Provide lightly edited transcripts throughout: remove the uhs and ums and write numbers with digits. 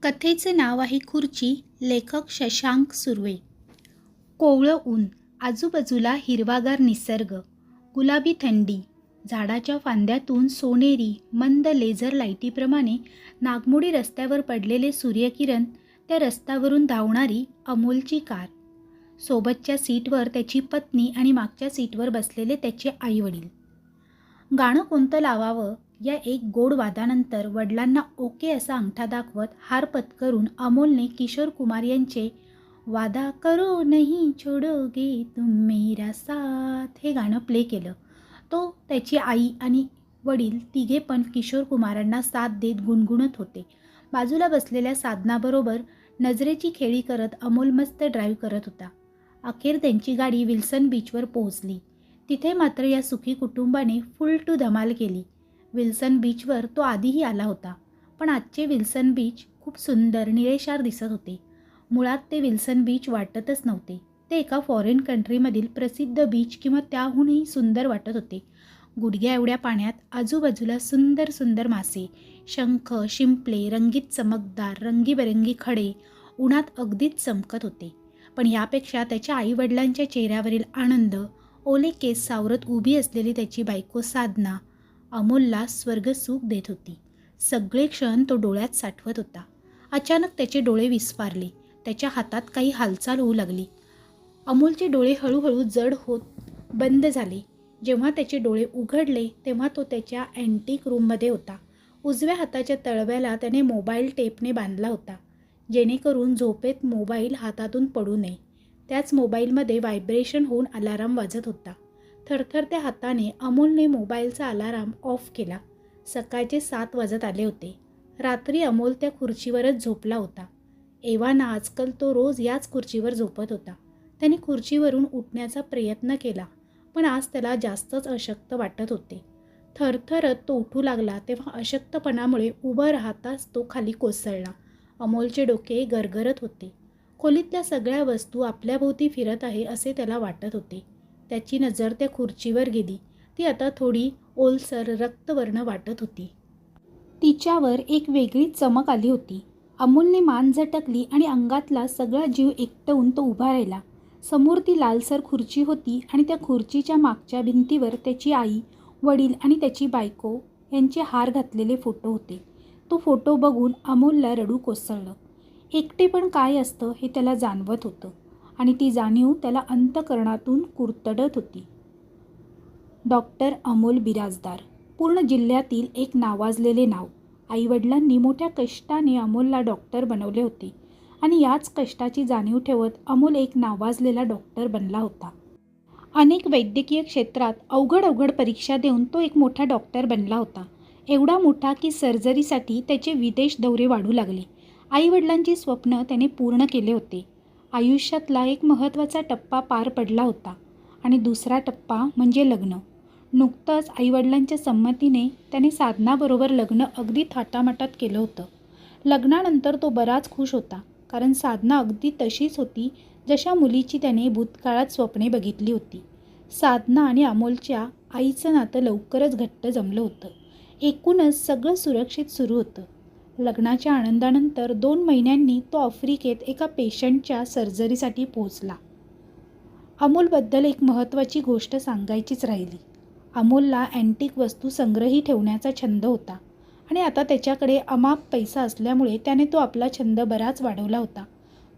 कथेचे नाव आहे खुर्ची. लेखक शशांक सुर्वे. कोवळं ऊन, आजूबाजूला हिरवागार निसर्ग, गुलाबी थंडी, झाडाच्या फांद्यातून सोनेरी मंद लेझर लाईटीप्रमाणे नागमोडी रस्त्यावर पडलेले सूर्यकिरण, त्या रस्त्यावरून धावणारी अमोलची कार, सोबतच्या सीटवर त्याची पत्नी आणि मागच्या सीटवर बसलेले त्याचे आईवडील. गाणं कोणतं लावावं या एक गोड वादानंतर वडिलांना ओके असा अंगठा दाखवत हार पत्करून अमोलने किशोर कुमार यांचे वादा करो नहीं छोडोगे तुम मेरा साथ हे गाणं प्ले केलं. तो त्याची आई आणि वडील तिघे पण किशोर कुमारांना साथ देत गुणगुणत होते. बाजूला बसलेल्या साधनाबरोबर नजरेची खेळी करत अमोल मस्त ड्राईव्ह करत होता. अखेर त्यांची गाडी विल्सन बीचवर पोहोचली. तिथे मात्र या सुखी कुटुंबाने फुल टू धमाल केली. विल्सन बीचवर तो आधीही आला होता, पण आजचे विल्सन बीच खूप सुंदर निळेशार दिसत होते. मुळात ते विल्सन बीच वाटतच नव्हते. ते एका फॉरेन कंट्रीमधील प्रसिद्ध बीच किंवा त्याहूनही सुंदर वाटत होते. गुडघ्या एवढ्या पाण्यात आजूबाजूला सुंदर सुंदर मासे, शंख, शिंपले, रंगीत चमकदार रंगीबेरंगी खडे उन्हात अगदीच चमकत होते. पण यापेक्षा त्याच्या आईवडिलांच्या चेहऱ्यावरील आनंद, ओले केस सावरत उभी असलेली त्याची बायको साधना अमोलला स्वर्गसुख देत होती. सगळे क्षण तो डोळ्यात साठवत होता. अचानक त्याचे डोळे विस्फारले. त्याच्या हातात काही हालचाल होऊ लागली. अमोलचे डोळे हळूहळू जड होत बंद झाले. जेव्हा त्याचे डोळे उघडले तेव्हा तो त्याच्या अँटिक रूममध्ये होता. उजव्या हाताच्या तळव्याला त्याने मोबाईल टेपने बांधला होता, जेणेकरून झोपेत मोबाईल हातातून पडू नये. त्याच मोबाईलमध्ये व्हायब्रेशन होऊन अलाराम वाजत होता. थरथरत्या हाताने अमोलने मोबाईलचा अलाराम ऑफ केला. सकाळचे 7 वाजत आले होते. रात्री अमोल त्या खुर्चीवरच झोपला होता. एव्हाना आजकाल तो रोज याच खुर्चीवर झोपत होता. त्याने खुर्चीवरून उठण्याचा प्रयत्न केला, पण आज त्याला जास्तच अशक्त वाटत होते. थरथरत तो उठू लागला तेव्हा अशक्तपणामुळे उभं राहताच तो खाली कोसळला. अमोलचे डोके गरगरत होते. खोलीतल्या सगळ्या वस्तू आपल्याभोवती फिरत आहे असे त्याला वाटत होते. त्याची नजर त्या खुर्चीवर गेली. ती आता थोडी ओलसर रक्तवर्ण वाटत होती. तिच्यावर एक वेगळी चमक आली होती. अमोलने मान झटकली आणि अंगातला सगळा जीव एकटवून तो उभा राहिला. समोर ती लालसर खुर्ची होती आणि त्या खुर्चीच्या मागच्या भिंतीवर त्याची आई, वडील आणि त्याची बायको यांचे हार घातलेले फोटो होते. तो फोटो बघून अमोलला रडू कोसळलं. एकटेपण काय असतं हे त्याला जाणवत होतं आणि ती जाणीव त्याला अंतःकरणातून कुरतडत होती. डॉक्टर अमोल बिराजदार, पूर्ण जिल्ह्यातील एक नावाजलेले नाव. आईवडिलांनी मोठ्या कष्टाने अमोलला डॉक्टर बनवले होते आणि याच कष्टाची जाणीव ठेवत अमोल एक नावाजलेला डॉक्टर बनला होता. अनेक वैद्यकीय क्षेत्रात अवघड परीक्षा देऊन तो एक मोठा डॉक्टर बनला होता. एवढा मोठा की सर्जरीसाठी त्याचे विदेश दौरे वाढू लागले. आईवडिलांची स्वप्न त्याने पूर्ण केले होते. आयुष्यातला एक महत्त्वाचा टप्पा पार पडला होता आणि दुसरा टप्पा म्हणजे लग्न. नुकतंच आईवडिलांच्या संमतीने त्याने साधनाबरोबर लग्न अगदी थाटामाटात केलं होतं. लग्नानंतर तो बराच खुश होता, कारण साधना अगदी तशीच होती जशा मुलीची त्याने भूतकाळात स्वप्ने बघितली होती. साधना आणि अमोलच्या आईचं नातं लवकरच घट्ट जमलं होतं. एकूणच सगळं सुरक्षित सुरू होतं. लग्नाच्या आनंदानंतर 2 महिन्यांनी तो आफ्रिकेत एका पेशंटच्या सर्जरीसाठी पोहोचला. अमोलबद्दल एक महत्त्वाची गोष्ट सांगायचीच राहिली. अमोलला अँटिक वस्तू संग्रही ठेवण्याचा छंद होता आणि आता त्याच्याकडे अमाप पैसा असल्यामुळे त्याने तो आपला छंद बराच वाढवला होता.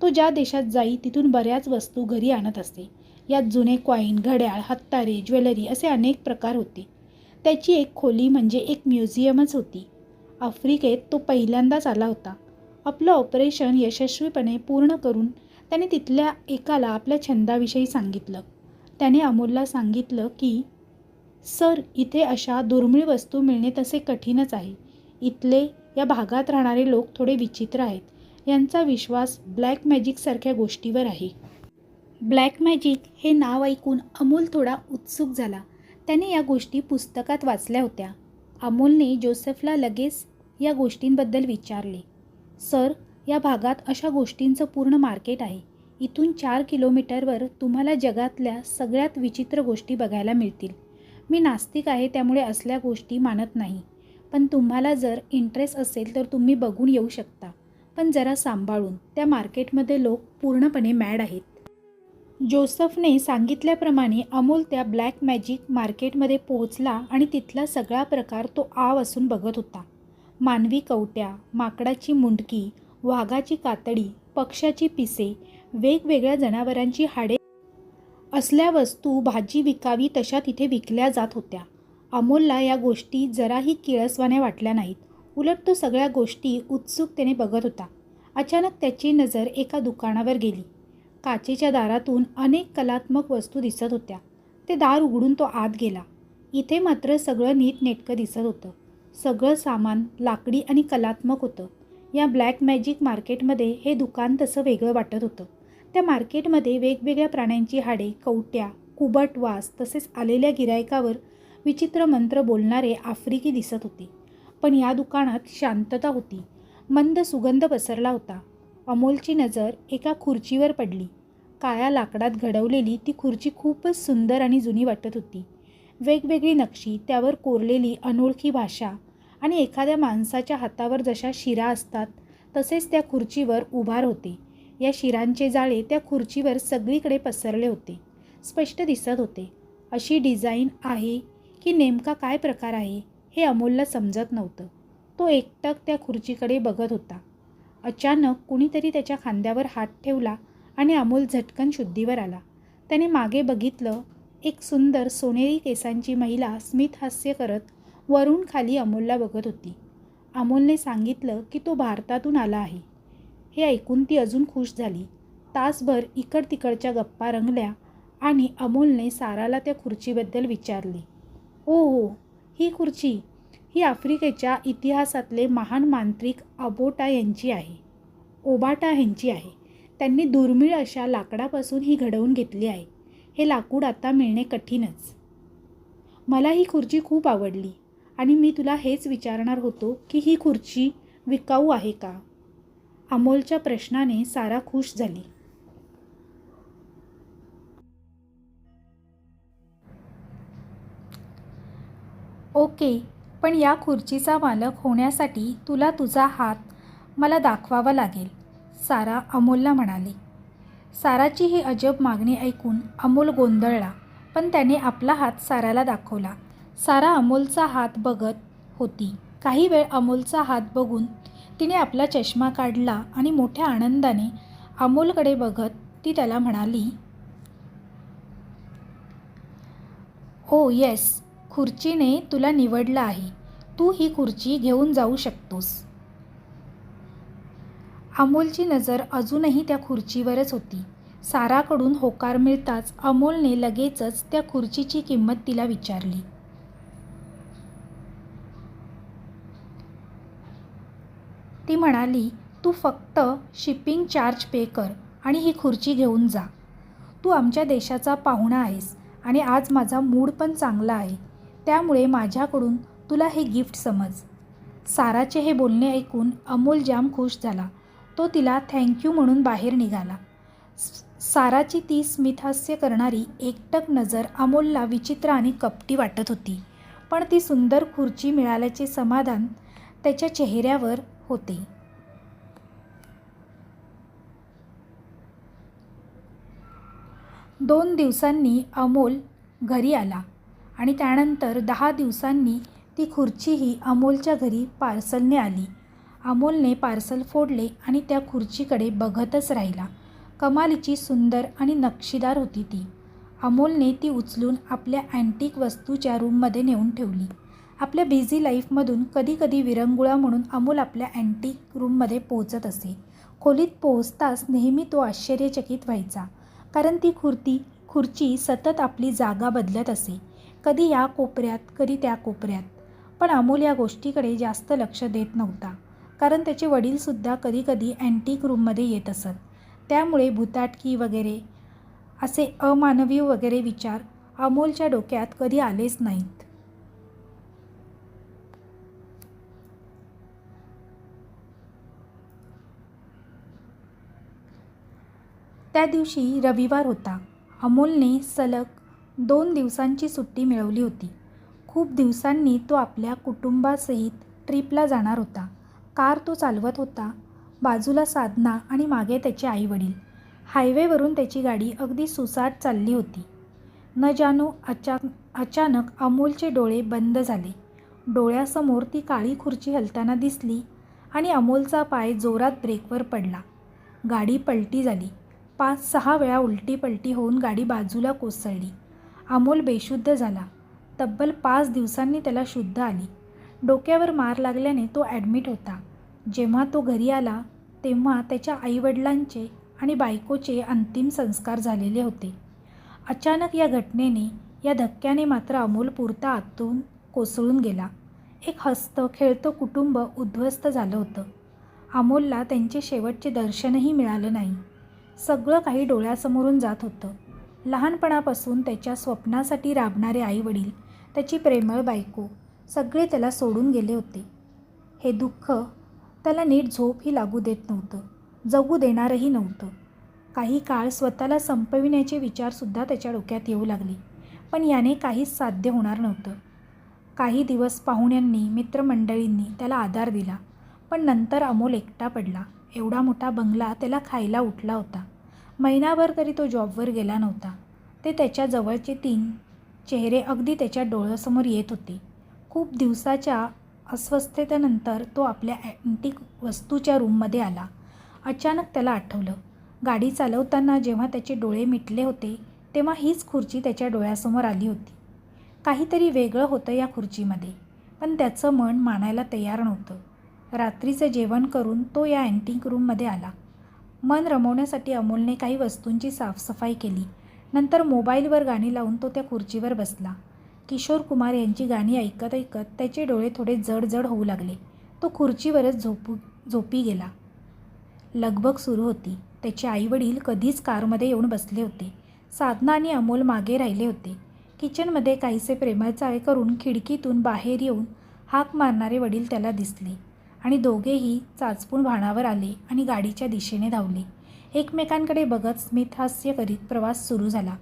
तो ज्या देशात जाई तिथून बऱ्याच वस्तू घरी आणत असे. यात जुने कॉईन, घड्याळ, हत्तारे, ज्वेलरी असे अनेक प्रकार होते. त्याची एक खोली म्हणजे एक म्युझियमच होती. आफ्रिकेत तो पहिल्यांदाच आला होता. आपलं ऑपरेशन यशस्वीपणे पूर्ण करून त्याने तिथल्या एकाला आपल्या छंदाविषयी सांगितलं. त्याने अमोलला सांगितलं की सर, इथे अशा दुर्मिळ वस्तू मिळणे तसे कठीणच आहे. इथले या भागात राहणारे लोक थोडे विचित्र आहेत. यांचा विश्वास ब्लॅक मॅजिकसारख्या गोष्टीवर आहे. ब्लॅक मॅजिक हे नाव ऐकून अमोल थोडा उत्सुक झाला. त्याने या गोष्टी पुस्तकात वाचल्या होत्या. अमोलने जोसेफला लगेच या गोष्टींबद्दल विचारले. सर, या भागात अशा गोष्टींचं पूर्ण मार्केट आहे. इथून 4 किलोमीटरवर तुम्हाला जगातल्या सगळ्यात विचित्र गोष्टी बघायला मिळतील. मी नास्तिक आहे, त्यामुळे असल्या गोष्टी मानत नाही, पण तुम्हाला जर इंटरेस्ट असेल तर तुम्ही बघून येऊ शकता. पण जरा सांभाळून. त्या मार्केटमध्ये लोक पूर्णपणे मॅड आहेत. जोसेफने सांगितल्याप्रमाणे अमोल त्या ब्लॅक मॅजिक मार्केटमध्ये पोहोचला आणि तिथला सगळा प्रकार तो आवासून बघत होता. मानवी कवट्या, माकडाची मुंडकी, वाघाची कातडी, पक्ष्याची पिसे, वेगवेगळ्या जनावरांची हाडे असल्या वस्तू भाजी विकावी तशा तिथे विकल्या जात होत्या. अमोलला या गोष्टी जराही किळसवाण्या वाटल्या नाहीत. उलट तो सगळ्या गोष्टी उत्सुकतेने बघत होता. अचानक त्याची नजर एका दुकानावर गेली. काचेच्या दारातून अनेक कलात्मक वस्तू दिसत होत्या. ते दार उघडून तो आत गेला. इथे मात्र सगळं नीटनेटकं दिसत होतं. सगळं सामान लाकडी आणि कलात्मक होतं. या ब्लॅक मॅजिक मार्केटमध्ये हे दुकान तसं वेगळं वाटत होतं. त्या मार्केटमध्ये वेगवेगळ्या प्राण्यांची हाडे, कवट्या, कुबट वास तसेच आलेल्या गिरायकावर विचित्र मंत्र बोलणारे आफ्रिकी दिसत होते. पण या दुकानात शांतता होती. मंद सुगंध पसरला होता. अमोलची नजर एका खुर्चीवर पडली. काळ्या लाकडात घडवलेली ती खुर्ची खूपच सुंदर आणि जुनी वाटत होती. वेगवेगळी नक्षी, त्यावर कोरलेली अनोळखी भाषा आणि एखाद्या माणसाच्या हातावर जशा शिरा असतात तसेच त्या खुर्चीवर उभार होते. या शिरांचे जाळे त्या खुर्चीवर सगळीकडे पसरले होते. स्पष्ट दिसत होते. अशी डिझाईन आहे की नेमका काय प्रकार आहे हे अमोलला समजत नव्हतं. तो एकटक त्या खुर्चीकडे बघत होता. अचानक कुणीतरी त्याच्या खांद्यावर हात ठेवला आणि अमोल झटकन शुद्धीवर आला. त्याने मागे बघितलं. एक सुंदर सोनेरी केसांची महिला स्मितहास्य करत वरून खाली अमोलला बघत होती. अमोलने सांगितलं की तो भारतातून आला आहे. हे ऐकून ती अजून खुश झाली. तासभर इकड तिकडच्या गप्पा रंगल्या आणि अमोलने साराला त्या खुर्चीबद्दल विचारले. ओ हो, ही खुर्ची ही आफ्रिकेच्या इतिहासातले महान मांत्रिक ओबाटा यांची आहे. त्यांनी दुर्मिळ अशा लाकडापासून ही घडवून घेतली आहे. हे लाकूड आता मिळणे कठीणच. मला ही खुर्ची खूप आवडली आणि मी तुला हेच विचारणार होतो की ही खुर्ची विकाऊ आहे का? अमोलच्या प्रश्नाने सारा खुश झाली. ओके, पण या खुर्चीचा मालक होण्यासाठी तुला तुझा हात मला दाखवावा लागेल, सारा अमोलला म्हणाली. साराची ही अजब मागणी ऐकून अमोल गोंधळला, पण त्याने आपला हात साराला दाखवला. सारा अमोलचा हात बघत होती. काही वेळ अमोलचा हात बघून तिने आपला चष्मा काढला आणि मोठ्या आनंदाने अमोलकडे बघत ती त्याला म्हणाली, ओ येस, खुर्चीने तुला निवडलं आहे. तू ही खुर्ची घेऊन जाऊ शकतोस. अमोलची नजर अजूनही त्या खुर्चीवरच होती. साराकडून होकार मिळताच अमोलने लगेचच त्या खुर्चीची किंमत तिला विचारली. ती म्हणाली, तू फक्त शिपिंग चार्ज पे कर आणि ही खुर्ची घेऊन जा. तू आमच्या देशाचा पाहुणा आहेस आणि आज माझा मूड पण चांगला आहे, त्यामुळे माझ्याकडून तुला हे गिफ्ट समज. साराचे हे बोलणे ऐकून अमोल जाम खुश झाला. तो तिला थँक्यू म्हणून बाहेर निघाला. साराची ती स्मितहास्य करणारी एकटक नजर अमोलला विचित्र आणि कपटी वाटत होती, पण ती सुंदर खुर्ची मिळाल्याचे समाधान त्याच्या चेहऱ्यावर होते. दोन दिवसांनी अमोल घरी आला आणि त्यानंतर 10 दिवसांनी ती खुर्चीही अमोलच्या घरी पार्सलने आली. अमोलने पार्सल फोडले आणि त्या खुर्चीकडे बघतच राहिला. कमालीची सुंदर आणि नक्षीदार होती ती. अमोलने ती उचलून आपल्या अँटिक वस्तूच्या रूममध्ये नेऊन ठेवली. आपल्या बिझी लाईफमधून कधीकधी विरंगुळा म्हणून अमोल आपल्या अँटिक रूममध्ये पोहोचत असे. खोलीत पोहोचताच नेहमी तो आश्चर्यचकित व्हायचा, कारण ती खुर्ची सतत आपली जागा बदलत असे, कधी या कोपऱ्यात कधी त्या कोपऱ्यात. पण अमोल या गोष्टीकडे जास्त लक्ष देत नव्हता, कारण त्याचे वडीलसुद्धा कधीकधी अँटिक रूममध्ये येत असत. त्यामुळे भुताटकी वगैरे असे अमानवी वगैरे विचार अमोलच्या डोक्यात कधी आलेच नाहीत. त्या दिवशी रविवार होता. अमोलने सलग 2 दिवसांची सुट्टी मिळवली होती. खूप दिवसांनी तो आपल्या कुटुंबासहित ट्रिपला जाणार होता. कार तो चालवत होता. बाजूला साधना आणि मागे त्याचे आईवडील. हायवेवरून त्याची गाडी अगदी सुसाट चालली होती. न जाणो अचानक अमोलचे डोळे बंद झाले. डोळ्यासमोर ती काळी खुर्ची हलताना दिसली आणि अमोलचा पाय जोरात ब्रेकवर पडला. गाडी पलटी झाली. 5-6 वेळा उलटी पलटी होऊन गाडी बाजूला कोसळली. अमोल बेशुद्ध झाला. तब्बल 5 दिवसांनी त्याला शुद्ध आली. डोक्यावर मार लागल्याने तो ॲडमिट होता. जेव्हा तो घरी आला तेव्हा त्याच्या आईवडिलांचे आणि बायकोचे अंतिम संस्कार झालेले होते. अचानक या घटनेने, या धक्क्याने मात्र अमोल पुरता आतून कोसळून गेला. एक हसतं खेळतं कुटुंब उद्ध्वस्त झालं होतं. अमोलला त्यांचे शेवटचे दर्शनही मिळालं नाही. सगळं काही डोळ्यासमोरून जात होतं. लहानपणापासून त्याच्या स्वप्नासाठी राबणारे आईवडील, त्याची प्रेमळ बायको, सगळे त्याला सोडून गेले होते. हे दुःख त्याला नीट झोपही लागू देत नव्हतं, जगू देणारही नव्हतं. काही काळ स्वतःला संपविण्याचे विचारसुद्धा त्याच्या डोक्यात येऊ लागले. पण याने काहीच साध्य होणार नव्हतं. काही दिवस पाहुण्यांनी, मित्रमंडळींनी त्याला आधार दिला. पण नंतर अमोल एकटा पडला. एवढा मोठा बंगला त्याला खायला उठला होता. महिनाभर तरी तो जॉबवर गेला नव्हता. ते त्याच्या जवळचे 3 चेहरे अगदी त्याच्या डोळ्यासमोर येत होते. खूप दिवसाच्या अस्वस्थतेनंतर तो आपल्या अँटिक वस्तूच्या रूममध्ये आला. अचानक त्याला आठवलं, गाडी चालवताना जेव्हा त्याचे डोळे मिटले होते तेव्हा हीच खुर्ची त्याच्या डोळ्यासमोर आली होती. काहीतरी वेगळं होतं या खुर्चीमध्ये, पण त्याचं मन मानायला तयार नव्हतं. रात्रीचं जेवण करून तो या अँटिक रूममध्ये आला. मन रमवण्यासाठी अमोलने काही वस्तूंची साफसफाई केली. नंतर मोबाईलवर गाणी लावून तो त्या खुर्चीवर बसला. किशोर कुमार यांची गाणी ऐकत ऐकत त्याचे डोळे थोडे जड जड होऊ लागले. तो खुर्चीवरच झोपी गेला. लगबग सुरू होती. त्याचे आईवडील कधीच कारमध्ये येऊन बसले होते. साधना आणि अमोल मागे राहिले होते. किचनमध्ये काहीसे प्रेमळ चाळे करून खिडकीतून बाहेर येऊन हाक मारणारे वडील त्याला दिसले आणि दोघेही चाचपून भानावर आले आणि गाडीच्या दिशेने धावले. एकमेकांकडे बघत स्मितहास्य करीत प्रवास सुरू झाला.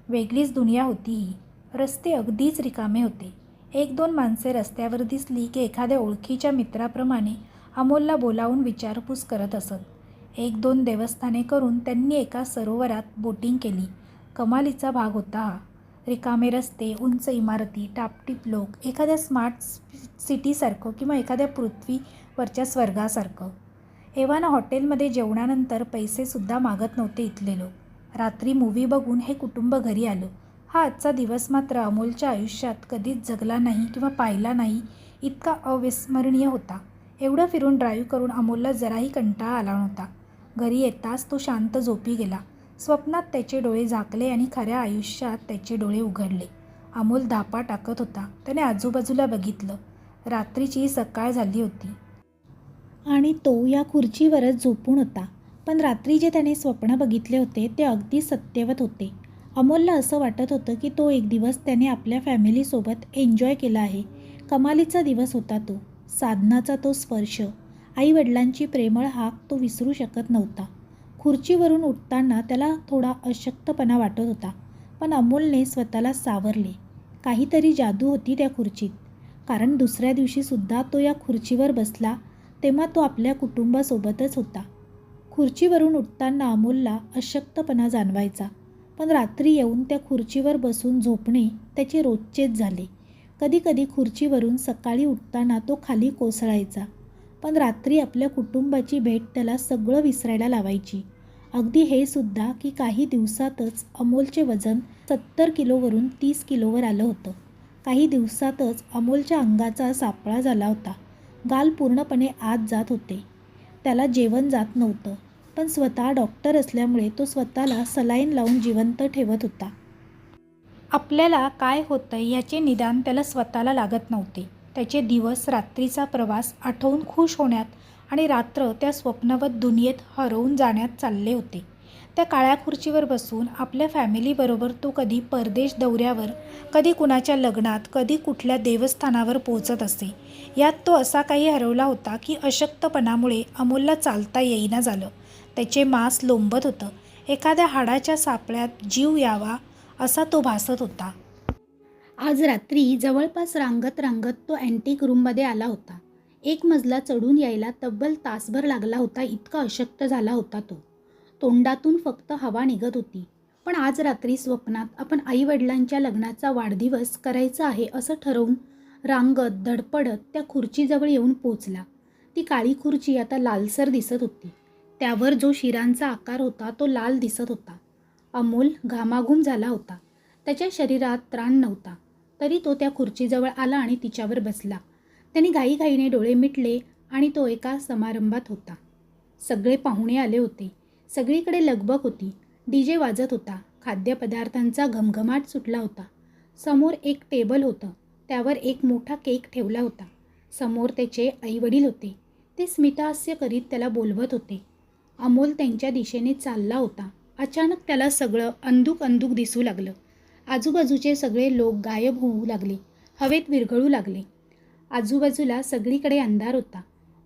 वेगळीच दुनिया होती ही. रस्ते अगदीच रिकामे होते. 1-2 माणसे रस्त्यावर दिसली की एखाद्या ओळखीच्या मित्राप्रमाणे अमोलला बोलावून विचारपूस करत असत. 1-2 देवस्थाने करून त्यांनी एका सरोवरात बोटिंग केली. कमालीचा भाग होता हा. रिकामे रस्ते, उंच इमारती, टापटीप लोक, एखाद्या स्मार्ट सिटीसारखं किंवा एखाद्या पृथ्वीवरच्या स्वर्गासारखं. एव्हाना हॉटेलमध्ये जेवणानंतर पैसेसुद्धा मागत नव्हते इथले लोक. रात्री मूव्ही बघून हे कुटुंब घरी आलं. हा आजचा दिवस मात्र अमोलच्या आयुष्यात कधीच जगला नाही किंवा पाहिला नाही इतका अविस्मरणीय होता. एवढं फिरून ड्राईव्ह करून अमोलला जराही कंटाळा आला नव्हता. घरी येताच तो शांत झोपी गेला. स्वप्नात त्याचे डोळे झाकले आणि खऱ्या आयुष्यात त्याचे डोळे उघडले. अमोल धापा टाकत होता. त्याने आजूबाजूला बघितलं. रात्रीची सकाळ झाली होती आणि तो या खुर्चीवरच झोपून होता. पण रात्री जे त्याने स्वप्न बघितले होते ते अगदी सत्यवत होते. अमोलला असं वाटत होतं की तो एक दिवस त्याने आपल्या फॅमिलीसोबत एन्जॉय केला आहे. कमालीचा दिवस होता तो. साधनाचा तो स्पर्श, आईवडिलांची प्रेमळ हाक तो विसरू शकत नव्हता. खुर्चीवरून उठताना त्याला थोडा अशक्तपणा वाटत होता. पण अमोलने स्वतःला सावरले. काहीतरी जादू होती त्या खुर्चीत. कारण दुसऱ्या दिवशीसुद्धा तो या खुर्चीवर बसला तेव्हा तो आपल्या कुटुंबासोबतच होता. खुर्चीवरून उठताना अमोलला अशक्तपणा जाणवायचा. पण रात्री येऊन त्या खुर्चीवर बसून झोपणे त्याचे रोजचेच झाले. कधीकधी खुर्चीवरून सकाळी उठताना तो खाली कोसळायचा. पण रात्री आपल्या कुटुंबाची भेट त्याला सगळं विसरायला लावायची. अगदी हे सुद्धा की काही दिवसातच अमोलचे वजन 70 किलोवरून 30 किलोवर आलं होतं. काही दिवसातच अमोलच्या अंगाचा सापळा झाला होता. गाल पूर्णपणे आत जात होते. त्याला जेवण जात नव्हतं. पण स्वतः डॉक्टर असल्यामुळे तो स्वतःला सलाईन लावून जिवंत ठेवत होता. आपल्याला काय होतंय याचे निदान त्याला स्वतःला लागत नव्हते. त्याचे दिवस रात्रीचा प्रवास आठवून खुश होण्यात आणि रात्र त्या स्वप्नवत दुनियेत हरवून जाण्यात चालले होते. त्या काळ्या खुर्चीवर बसून आपल्या फॅमिलीबरोबर तो कधी परदेश दौऱ्यावर, कधी कुणाच्या लग्नात, कधी कुठल्या देवस्थानावर पोहोचत असे. यात तो असा काही हरवला होता की अशक्तपणामुळे अमोलला चालता येईना झालं. त्याचे मांस लोंबत होतं. एखाद्या हाडाच्या सापळ्यात जीव यावा असा तो भासत होता. आज रात्री जवळपास रांगत रांगत तो अँटिक रूममध्ये आला होता. एक मजला चढून यायला तब्बल तासभर लागला होता, इतका अशक्त झाला होता तो. तोंडातून फक्त हवा निघत होती. पण आज रात्री स्वप्नात आपण आईवडिलांच्या लग्नाचा वाढदिवस करायचा आहे असं ठरवून रांगत धडपडत त्या खुर्चीजवळ येऊन पोचला. ती काळी खुर्ची आता लालसर दिसत होती. त्यावर जो शिरांचा आकार होता तो लाल दिसत होता. अमोल घामाघूम झाला होता. त्याच्या शरीरात त्राण नव्हता. तरी तो त्या खुर्चीजवळ आला आणि तिच्यावर बसला. त्याने घाईघाईने डोळे मिटले आणि तो एका समारंभात होता. सगळे पाहुणे आले होते. सगळीकडे लगबग होती. डीजे वाजत होता. खाद्यपदार्थांचा घमघमाट सुटला होता. समोर एक टेबल होतं. त्यावर एक मोठा केक ठेवला होता. समोर त्याचे आईवडील होते. ते स्मितहास्य करीत त्याला बोलवत होते. अमोल त्यांच्या दिशेने चालला होता. अचानक त्याला सगळं अंधुक अंधुक दिसू लागलं. आजूबाजूचे सगळे लोक गायब होऊ लागले. हवेत विरघळू लागले. आजूबाजूला सगळीकडे अंधार होता.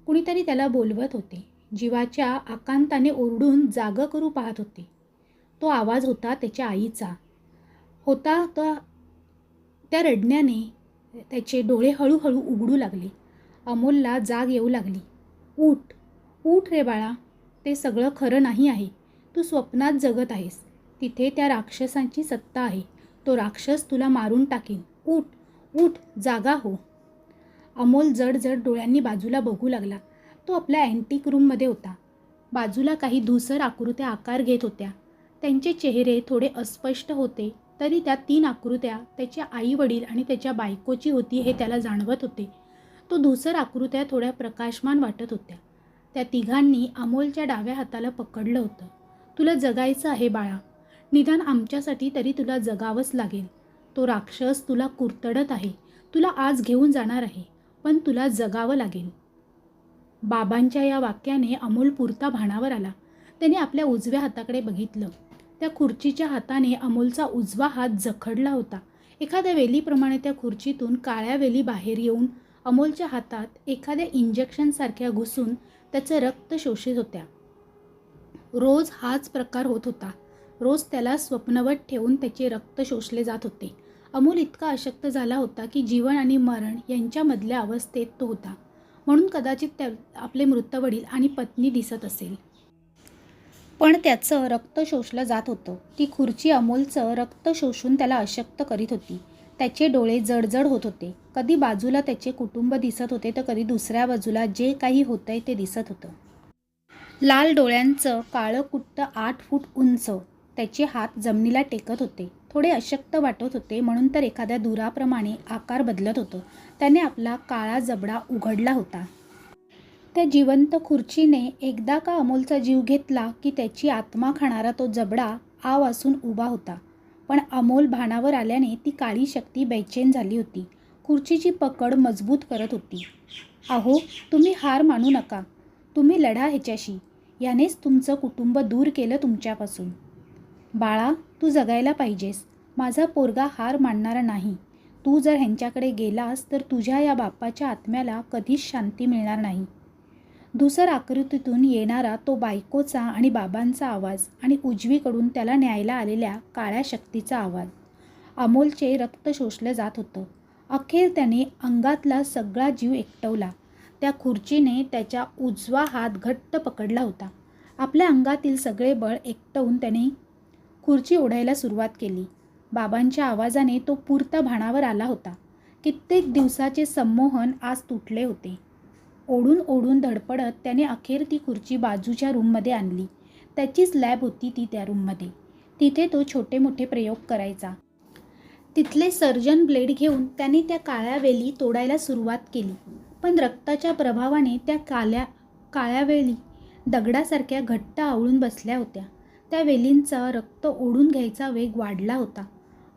कुणीतरी त्याला बोलवत होते. जीवाच्या आकांताने ओरडून जागं करू पाहत होते. तो आवाज होता त्याच्या आईचा. होता त्या रडण्याने त्याचे डोळे हळूहळू उघडू लागले. अमोलला जाग येऊ लागली. उठ, उठ रे बाळा. ते सगळं खरं नाही आहे. तू स्वप्नात जगत आहेस. तिथे त्या राक्षसांची सत्ता आहे. तो राक्षस तुला मारून टाकीन. उठ, उठ, जागा हो. अमोल जड जड डोळ्यांनी बाजूला बघू लागला. तो आपल्या अँटिक रूममध्ये होता. बाजूला काही धूसर आकृत्या आकार घेत होत्या. त्यांचे चेहरे थोडे अस्पष्ट होते, तरी त्या 3 आकृत्या त्याच्या आईवडील आणि त्याच्या बायकोची होती हे त्याला जाणवत होते. तो धूसर आकृत्या थोड्या प्रकाशमान वाटत होत्या. त्या तिघांनी अमोलच्या डाव्या हाताला पकडलं होतं. तुला जगायचं आहे बाळा. निदान आमच्यासाठी तरी तुला जगावंच लागेल. तो राक्षस तुला कुरतडत आहे. तुला आज घेऊन जाणार आहे, पण तुला जगावं लागेल. बाबांच्या या वाक्याने अमोल पुरता भानावर आला. त्याने आपल्या उजव्या हाताकडे बघितलं. त्या खुर्चीच्या हाताने अमोलचा उजवा हात जखडला होता. एखाद्या वेलीप्रमाणे त्या खुर्चीतून काळ्या वेली बाहेर येऊन अमोलच्या हातात एखाद्या इंजेक्शनसारख्या घुसून त्याचं रक्त शोषित होत्या. रोज हाच प्रकार होत होता. रोज त्याला स्वप्नवत ठेवून त्याचे रक्त शोषले जात होते. अमोल इतका अशक्त झाला होता की जीवन आणि मरण यांच्यामधल्या अवस्थेत तो होता. म्हणून कदाचित आपले मृत वडील आणि पत्नी दिसत असेल. पण त्याचं रक्त शोषलं जात होतं. ती खुर्ची अमोलचं रक्त शोषून त्याला अशक्त करीत होती. त्याचे डोळे जडजड होत होते. कधी बाजूला त्याचे कुटुंब दिसत होते, तर कधी दुसऱ्या बाजूला जे काही होतंय ते दिसत होतं. लाल डोळ्यांचं काळं कुट्ट 8 फूट उंच. त्याचे हात जमिनीला टेकत होते. थोडे अशक्त वाटत होते, म्हणून तर एखाद्या दुराप्रमाणे आकार बदलत होतं. त्याने आपला काळा जबडा उघडला होता. त्या जिवंत खुर्चीने एकदा का अमोलचा जीव घेतला की त्याची आत्मा खाणारा तो जबडा आव असून उभा होता. पण अमोल भानावर आल्याने ती काळी शक्ती बेचैन झाली होती. खुर्चीची पकड मजबूत करत होती. अहो, तुम्ही हार मानू नका. तुम्ही लढा ह्याच्याशी. यानेच तुमचं कुटुंब दूर केलं तुमच्यापासून. बाळा, तू जगायला पाहिजेस. माझा पोरगा हार मानणारा नाही. तू जर ह्यांच्याकडे गेलास तर तुझ्या या बापाच्या आत्म्याला कधीच शांती मिळणार नाही. धूसर आकृतीतून येणारा तो बायकोचा आणि बाबांचा आवाज आणि उजवीकडून त्याला न्यायला आलेल्या काळ्या शक्तीचा आवाज. अमोलचे रक्त शोषलं जात होतं. अखेर त्याने अंगातला सगळा जीव एकटवला. त्या खुर्चीने त्याचा उजवा हात घट्ट पकडला होता. आपल्या अंगातील सगळे बळ एकटवून त्याने खुर्ची ओढायला सुरुवात केली. बाबांच्या आवाजाने तो पुरता भानावर आला होता. कित्येक दिवसाचे संमोहन आज तुटले होते. ओढून ओढून धडपडत त्याने अखेर ती खुर्ची बाजूच्या रूममध्ये आणली. त्याचीच लॅब होती ती त्या रूममध्ये. तिथे तो छोटे मोठे प्रयोग करायचा. तिथले सर्जन ब्लेड घेऊन त्याने त्या काळ्या वेली तोडायला सुरुवात केली. पण रक्ताच्या प्रभावाने त्या काळ्या वेली दगडासारख्या घट्ट आवळून बसल्या होत्या. त्या वेलींचा रक्त ओढून घ्यायचा वेग वाढला होता.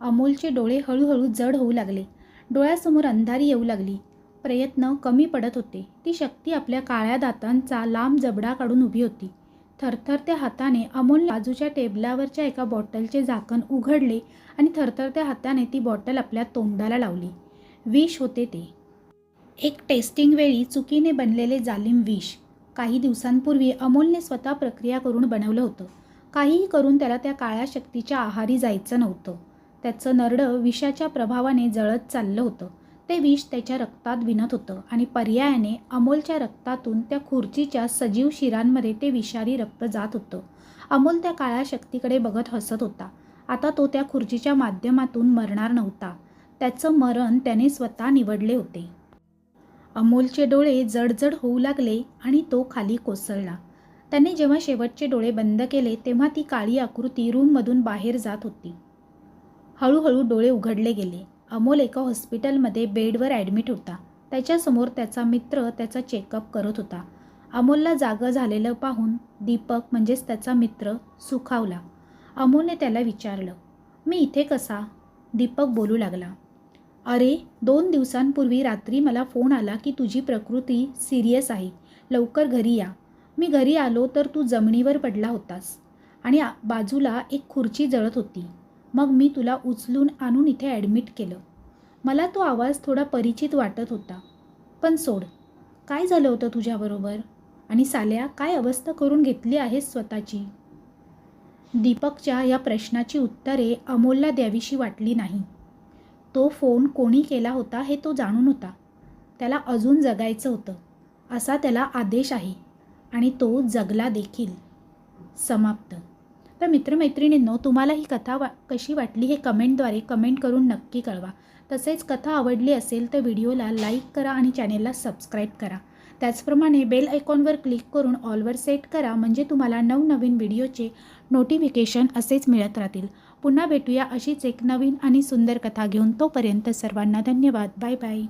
अमोलचे डोळे हळूहळू जड होऊ लागले. डोळ्यासमोर अंधारी येऊ लागली. प्रयत्न कमी पडत होते. ती शक्ती आपल्या काळ्या दातांचा लांब जबडा काढून उभी होती. थरथरत्या हाताने अमोल बाजूच्या टेबलावरच्या एका बॉटलचे झाकण उघडले आणि थरथरत्या हाताने ती बॉटल आपल्या तोंडाला लावली. विष होते ते. एक टेस्टिंग वेळी चुकीने बनलेले जालिम विष. काही दिवसांपूर्वी अमोलने स्वतः प्रक्रिया करून बनवलं होतं. काहीही करून त्याला त्या काळ्या शक्तीच्या आहारी जायचं नव्हतं. त्याचं नरडं विषाच्या प्रभावाने जळत चाललं होतं. ते विष त्याच्या रक्तात विणत होतं आणि पर्यायाने अमोलच्या रक्तातून त्या खुर्चीच्या सजीव शिरांमध्ये ते विषारी रक्त जात होतं. अमोल त्या काळ्या शक्तीकडे बघत हसत होता. आता तो त्या खुर्चीच्या माध्यमातून मरणार नव्हता. त्याचं मरण त्याने स्वतः निवडले होते. अमोलचे डोळे जडजड होऊ लागले आणि तो खाली कोसळला. त्याने जेव्हा शेवटचे डोळे बंद केले तेव्हा ती काळी आकृती रूममधून बाहेर जात होती. हळूहळू डोळे उघडले गेले. अमोल एका हॉस्पिटलमध्ये बेडवर ॲडमिट होता. त्याच्यासमोर त्याचा मित्र त्याचा चेकअप करत होता. अमोलला जागं झालेलं पाहून दीपक म्हणजेच त्याचा मित्र सुखावला. अमोलने त्याला विचारलं, "मी इथे कसा?" दीपक बोलू लागला, "अरे 2 दिवसांपूर्वी रात्री मला फोन आला की तुझी प्रकृती सिरियस आहे, लवकर घरी या. मी घरी आलो तर तू जमिनीवर पडला होतास आणि बाजूला एक खुर्ची जळत होती. मग मी तुला उचलून आणून इथे ॲडमिट केलं. मला तो आवाज थोडा परिचित वाटत होता. पण सोड, काय झालं होतं तुझ्याबरोबर? आणि साल्या काय अवस्था करून घेतली आहेस स्वतःची?" दीपकच्या या प्रश्नाची उत्तरे अमोलला द्यावीशी वाटली नाही. तो फोन कोणी केला होता हे तो जाणून होता. त्याला अजून जगायचं होतं असा त्याला आदेश आहे आणि तो जगला देखील. समाप्त. तर मित्रमैत्रिणींनो, तुम्हाला ही कथा कशी वाटली हे कमेंटद्वारे कमेंट करून नक्की कळवा. तसेच कथा आवडली असेल तर व्हिडिओला लाईक करा आणि चॅनेलला सबस्क्राईब करा. त्याचप्रमाणे बेल आयकॉनवर क्लिक करून ऑलवर सेट करा, म्हणजे तुम्हाला नवनवीन व्हिडिओचे नोटिफिकेशन असेच मिळत राहतील. पुन्हा भेटूया अशीच एक नवीन आणि सुंदर कथा घेऊन. तोपर्यंत सर्वांना धन्यवाद. Bye bye.